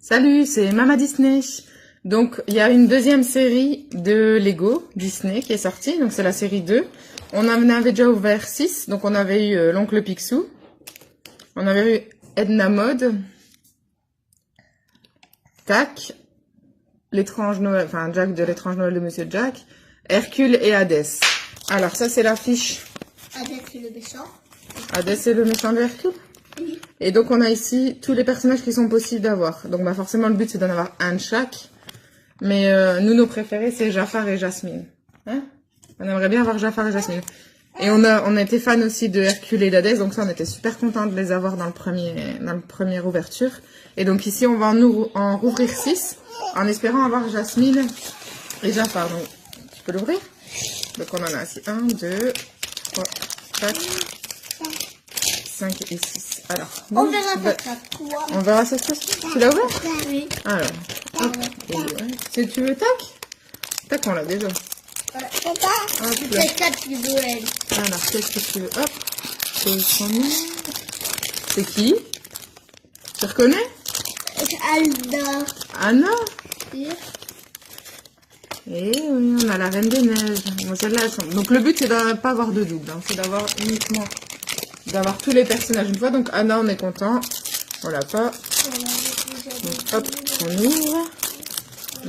Salut, c'est Mama Disney. Donc, il y a une deuxième série de Lego Disney qui est sortie. Donc, c'est la série 2. On en avait déjà ouvert 6. Donc, on avait eu l'oncle Picsou. On avait eu Edna Mode. Tac. L'étrange Noël, enfin, Jack de l'étrange Noël de Monsieur Jack. Hercule et Hadès. Alors, ça, c'est l'affiche. Hadès, c'est le méchant. Hadès, c'est le méchant de Hercule. Oui. Et donc, on a ici tous les personnages qui sont possibles d'avoir. Donc, bah, forcément, le but, c'est d'en avoir un de chaque. Mais nous, nos préférés, c'est Jafar et Jasmine. Hein? On aimerait bien avoir Jafar et Jasmine. Et on était fan aussi de Hercule et d'Hadès. Donc ça, on était super contents de les avoir dans le première ouverture. Et donc ici, on va en rouvrir 6. En espérant avoir Jasmine et Jafar. Donc, tu peux l'ouvrir? Donc, on en a ici 1, 2, 3, 4, 5 et 6. Alors, On verra ça quoi. On verra cette chose. Tu l'as ouvert? Oui. Alors, hop. Si tu veux, tac. Tac, on l'a déjà. Papa, c'est 4 Noël. Alors, qu'est-ce que tu veux? Hop. C'est qui? Tu reconnais? Alda. Anna? Oui. Et oui, on a la Reine des Neiges. Bon, celle-là, donc le but, c'est de ne pas avoir de double. Hein. C'est d'avoir uniquement... d'avoir tous les personnages une fois. Donc Anna, on est content. On l'a pas. Donc hop, on ouvre.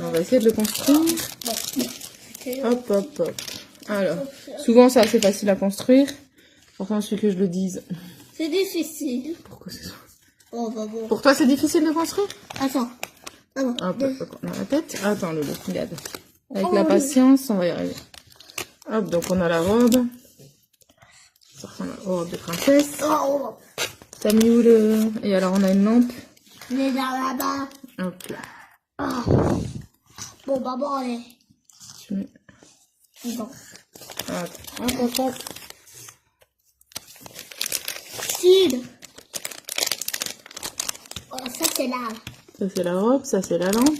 On va essayer de le construire. Hop, hop, hop. Alors, souvent c'est assez facile à construire. Pourtant, il suffit que je le dise. C'est difficile. Pourquoi c'est ça? Oh, bah bon. Pour toi, c'est difficile de construire? Attends. Hop, hop, hop, on a la tête. Attends, Loulou, regarde. Avec la patience, on va y arriver. Hop, donc on a la robe. Ça ressemble à la robe de princesse. Oh, T'as mis où le... Et alors, on a une lampe. il est là-bas. Hop là. Oh. Bon, bah bon, allez. Tu mets... Bon. Attends, hop, hop, hop. Style. Oh, ça, c'est là. Ça, c'est la robe. Ça, c'est la lampe.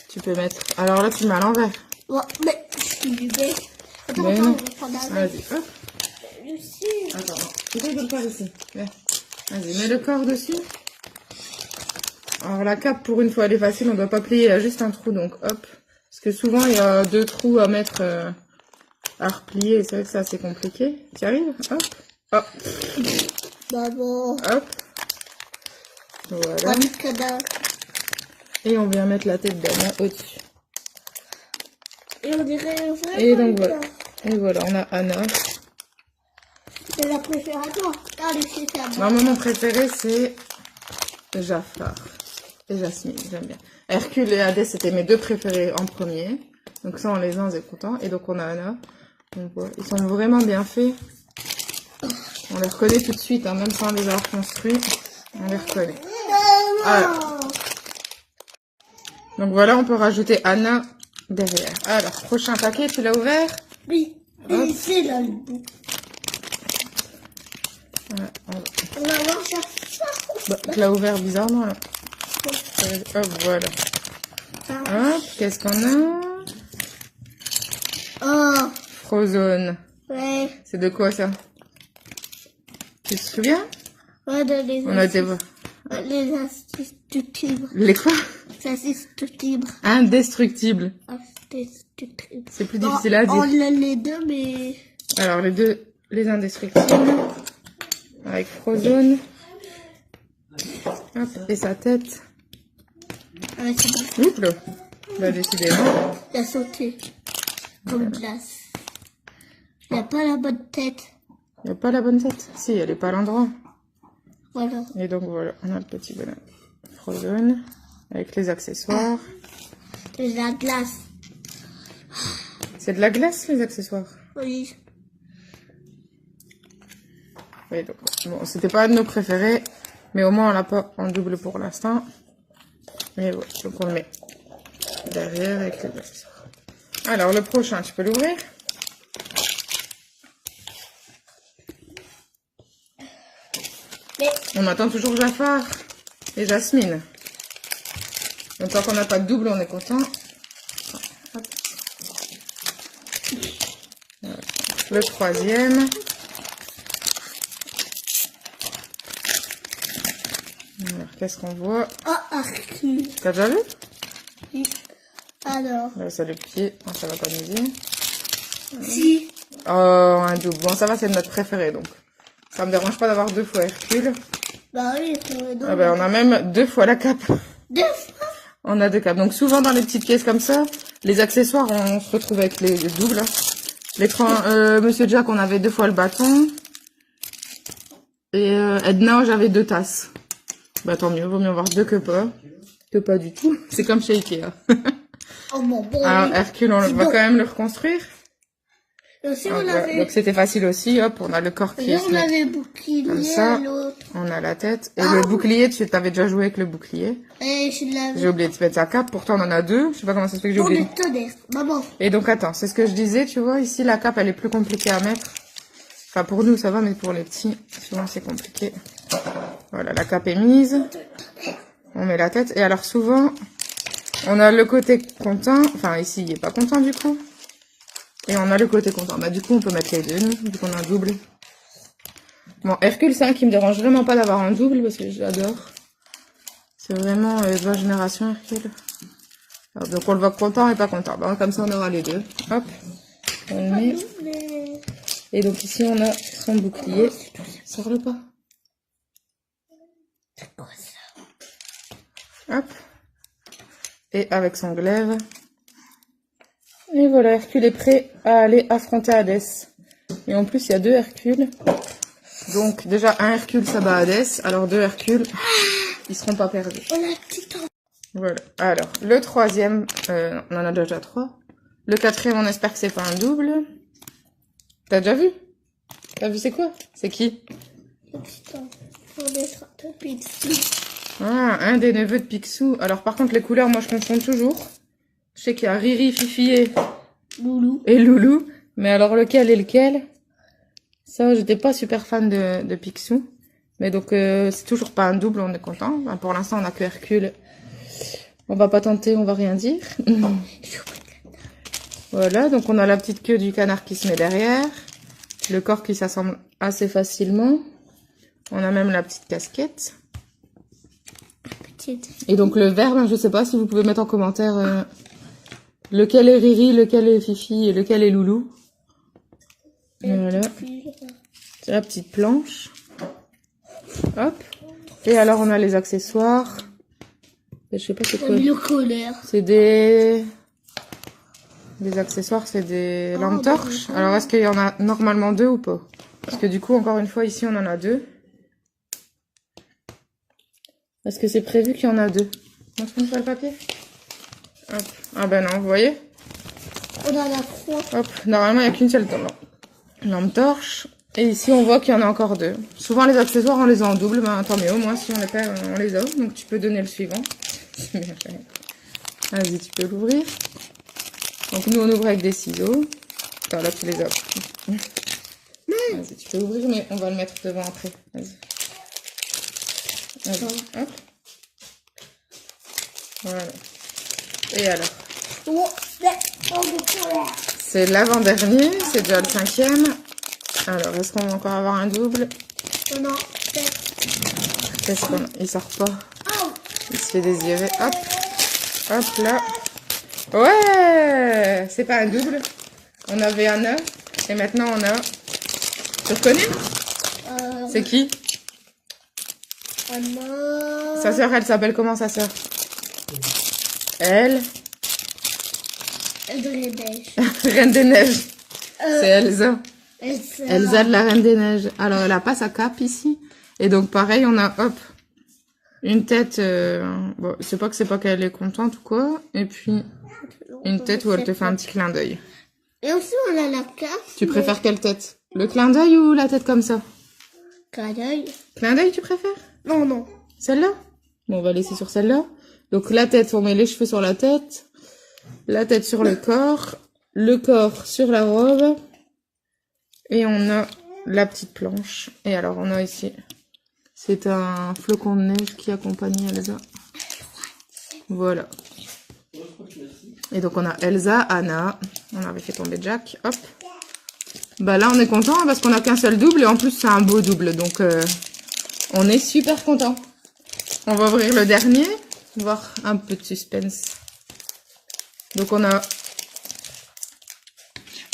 Tu peux mettre... Alors là, tu mets à l'envers. Bon, mais je suis du bête. Attends, Mais attends, non. on va prendre un Vas-y, hop. Je sais. Attends, essaye de le faire ici. Viens. Vas-y, mets le corps dessus. Alors, la cape, pour une fois, elle est facile. On ne doit pas plier. Il y a juste un trou, donc hop. Parce que souvent, il y a 2 trous à mettre, à replier. C'est vrai que c'est assez compliqué. Tu arrives? Hop. Hop. Bah bon. Hop. Voilà. Pas de cadavre. Et on vient mettre la tête d'Anna au-dessus. Et on dirait vraiment. Et donc, voilà. Et voilà, on a Anna. C'est la préférée à toi. Allez, c'est ça. Moi, mon préféré, c'est Jafar et Jasmine, j'aime bien. Hercule et Hadès, c'était mes 2 préférés en premier. Donc ça, on les a, on est content. Et donc, on a Anna. On voit, ils sont vraiment bien faits. On les reconnaît tout de suite, hein, même sans les avoir construits. On les reconnaît. Alors. Donc voilà, on peut rajouter Anna derrière. Alors, prochain paquet, tu l'as ouvert? Oui. Et c'est là le bout. Ouais, On va voir ça. bah, tu l'as ouvert bizarrement, là. Hop, voilà. Hop, qu'est-ce qu'on a? Oh. Frozone. Ouais. C'est de quoi, ça? Tu te souviens? Ouais, de les On a été voir. Les indestructibles. Les quoi? Les indestructibles. Indestructible. Indestructibles. C'est plus difficile à On dire. a les deux, mais... Alors, les deux, les indestructibles. Avec Frozone. Hop, et sa tête. Ah, c'est bon. Oups là. Bah, décidément. Il a sauté. Comme glace. Il n'a pas la bonne tête. Il n'y a pas la bonne tête. Si, elle est pas à l'endroit. Voilà. Et donc, voilà, on a le petit bonhomme. Frozone. Avec les accessoires. Et la glace. C'est de la glace, les accessoires. Oui. Oui, donc, bon, c'était pas un de nos préférés. Mais au moins, on l'a pas en double pour l'instant. Mais voilà, donc on le met derrière avec les accessoires. Alors, le prochain, tu peux l'ouvrir? Mais... On attend toujours Jafar et Jasmine. Donc, tant qu'on n'a pas de double, on est content. Hop. Voilà. Le troisième. Alors, qu'est-ce qu'on voit? Oh, Hercule. T'as déjà vu? Alors. Là, ça le pied. Oh, ça va pas nous dire. Si. Oh, un double. Bon, ça va, c'est notre préféré, donc. Ça me dérange pas d'avoir 2 fois Hercule. Bah oui, donc. Ah ben, on a même 2 fois la cape. 2 fois. On a 2 capes. Donc, souvent, dans les petites caisses comme ça, les accessoires, on se retrouve avec les doubles. Monsieur Jack, on avait 2 fois le bâton. Et Edna, j'avais 2 tasses. Bah, tant mieux. Vaut mieux avoir 2 que pas. Que pas du tout. C'est comme chez Ikea. Oh mon bon. Alors, Hercule, on va quand même le reconstruire. Aussi, Ah, on ouais. avait. Donc, c'était facile aussi. Hop, on a le corps qui Là, est on avait le bouclier, comme ça. l'autre. On a la tête. Et Ah, le oui. bouclier, tu t'avais déjà joué avec le bouclier. Et je l'avais. J'ai oublié de mettre sa cape. Pourtant, on en a 2. Je sais pas comment ça se fait que j'ai Pour oublié. le tonnerre. Maman. Et donc, attends, c'est ce que je disais, tu vois. Ici, la cape, elle est plus compliquée à mettre. Enfin, pour nous, ça va, mais pour les petits, souvent, c'est compliqué. Voilà, la cape est mise. On met la tête. Et alors, souvent, on a le côté content. Enfin, ici, il est pas content, du coup. Et on a le côté content. Bah, du coup, on peut mettre les deux, nous, vu qu'on a un double. Bon, Hercule, c'est un qui me dérange vraiment pas d'avoir un double, parce que j'adore. C'est vraiment de ma génération, Hercule. Alors, donc, on le voit content et pas content. Bon, comme ça, on aura les deux. Hop. On le met. Et donc, ici, on a son bouclier. Sors-le pas. C'est quoi ça? Hop. Et avec son glaive. Et voilà, Hercule est prêt à aller affronter Hadès. Et en plus, il y a 2 Hercules. Donc, déjà, un Hercule, ça bat Hadès. Alors, 2 Hercules, ils seront pas perdus. On a un petit temps. Voilà. Alors, le troisième, on en a déjà 3. Le quatrième, on espère que c'est pas un double. T'as déjà vu? T'as vu c'est quoi? C'est qui? Le petit temps. On est un pixie. Ah, un des neveux de Picsou. Alors, par contre, les couleurs, moi, je confonds toujours. Je sais qu'il y a Riri, Fifi Loulou. et Loulou. Mais alors, lequel est lequel? Ça, j'étais pas super fan de Picsou. Mais donc, c'est toujours pas un double, on est content. Enfin, pour l'instant, on a que Hercule. On va pas tenter, on va rien dire. Voilà, donc on a la petite queue du canard qui se met derrière. Le corps qui s'assemble assez facilement. On a même la petite casquette. Petite. Et donc le vert, ben, je sais pas si vous pouvez mettre en commentaire lequel est Riri, lequel est Fifi et lequel est Loulou. Voilà, c'est la petite planche. Hop. Et alors on a les accessoires. Et je sais pas c'est quoi. Le colère. C'est des accessoires, c'est des lampes torches. Alors est-ce qu'il y en a normalement 2 ou pas? Parce que du coup, encore une fois, ici on en a 2. Est-ce que c'est prévu qu'il y en a 2? Montre une fois le papier. Hop. Ah ben non, vous voyez? On en a 3. Hop, normalement il n'y a qu'une seule lampe torche. Et ici on voit qu'il y en a encore 2. Souvent les accessoires on les a en double, ben tant mieux, au moins si on les perd on les a. Donc tu peux donner le suivant. Vas-y, tu peux l'ouvrir. Donc nous on ouvre avec des ciseaux. Attends, là tu les as. Vas-y, tu peux ouvrir mais on va le mettre devant après. Vas-y. Vas-y, hop. Voilà. Et alors? C'est l'avant-dernier, c'est déjà le 5e. Alors, est-ce qu'on va encore avoir un double? Non. Qu'est-ce qu'on... Il sort pas. Il se fait désirer. Hop. Hop là. Ouais! C'est pas un double. On avait un œuf. Et maintenant on a... Tu reconnais? C'est qui? Anna. Sa sœur, elle s'appelle comment sa sœur? Elle? Reine des Neiges. C'est Elsa. Elsa de la Reine des Neiges. Alors, elle a pas sa cape ici. Et donc, pareil, on a, hop, une tête... bon, c'est pas qu'elle est contente ou quoi. Et puis, une tête où elle te fait un petit clin d'œil. Et aussi, on a la cape. Tu préfères quelle tête? Le clin d'œil ou la tête comme ça? Clin d'œil. Clin d'œil, tu préfères? Non. Celle-là? Bon, on va laisser sur celle-là. Donc, la tête, on met les cheveux sur la tête. La tête sur le corps sur la robe, et on a la petite planche. Et alors on a ici, c'est un flocon de neige qui accompagne Elsa. Voilà. Et donc on a Elsa, Anna, on avait fait tomber Jack, hop. Bah là on est content parce qu'on a qu'un seul double et en plus c'est un beau double, donc on est super content. On va ouvrir le dernier. voir un peu de suspense. Donc on a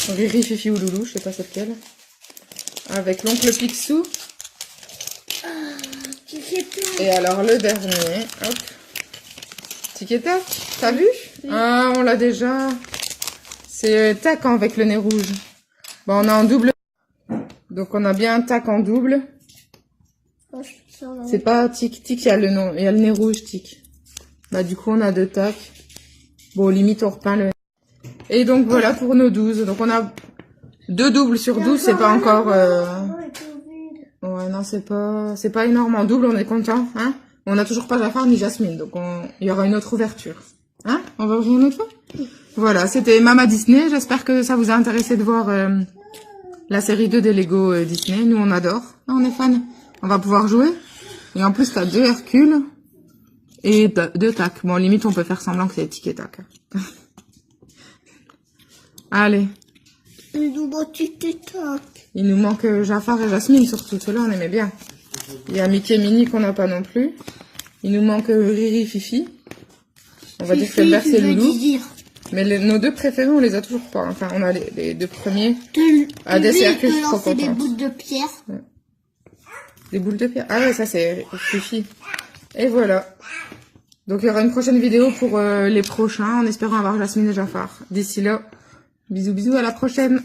Riri, Fifi ou Loulou, je sais pas c'est lequel. Avec l'oncle Picsou. Et alors le dernier, hop. Tic et tac, t'as vu? Oui. Ah, on l'a déjà. C'est tac avec le nez rouge. Bon, on a en double. Donc on a bien un tac en double. C'est pas tic, tic, il y a le nom, il y a le nez rouge, tic. Bah du coup on a 2 tacs. Bon, limite on repeint le. Et donc voilà pour nos 12. Donc on a 2 doubles sur 12, c'est pas encore... Ouais, non, c'est pas énorme. En double, on est content, hein. On n'a toujours pas Jafar ni Jasmine, donc il y aura une autre ouverture. Hein? On va ouvrir une autre fois? Voilà, c'était Mama Disney. J'espère que ça vous a intéressé de voir la série 2 des Lego Disney. Nous, on adore. Ah, on est fan. On va pouvoir jouer. Et en plus, t'as 2 Hercule et 2 tacs. Bon, limite, on peut faire semblant que c'est tic et tac. Allez. Il nous manque Jafar et Jasmine, surtout. Ceux-là, on aimait bien. Il y a Mickey et Minnie qu'on n'a pas non plus. Il nous manque Riri, Fifi. On va dire que le vert, c'est Loulou. Mais nos 2 préférés, on les a toujours pas. Enfin, on a les 2 premiers. Hades et Hercule, je suis trop contente. Des boules de pierre. Ouais. Des boules de pierre. Ah ouais, ça, c'est Fifi. Et voilà. Donc, il y aura une prochaine vidéo pour les prochains, en espérant avoir Jasmine et Jafar. D'ici là, bisous, bisous, à la prochaine.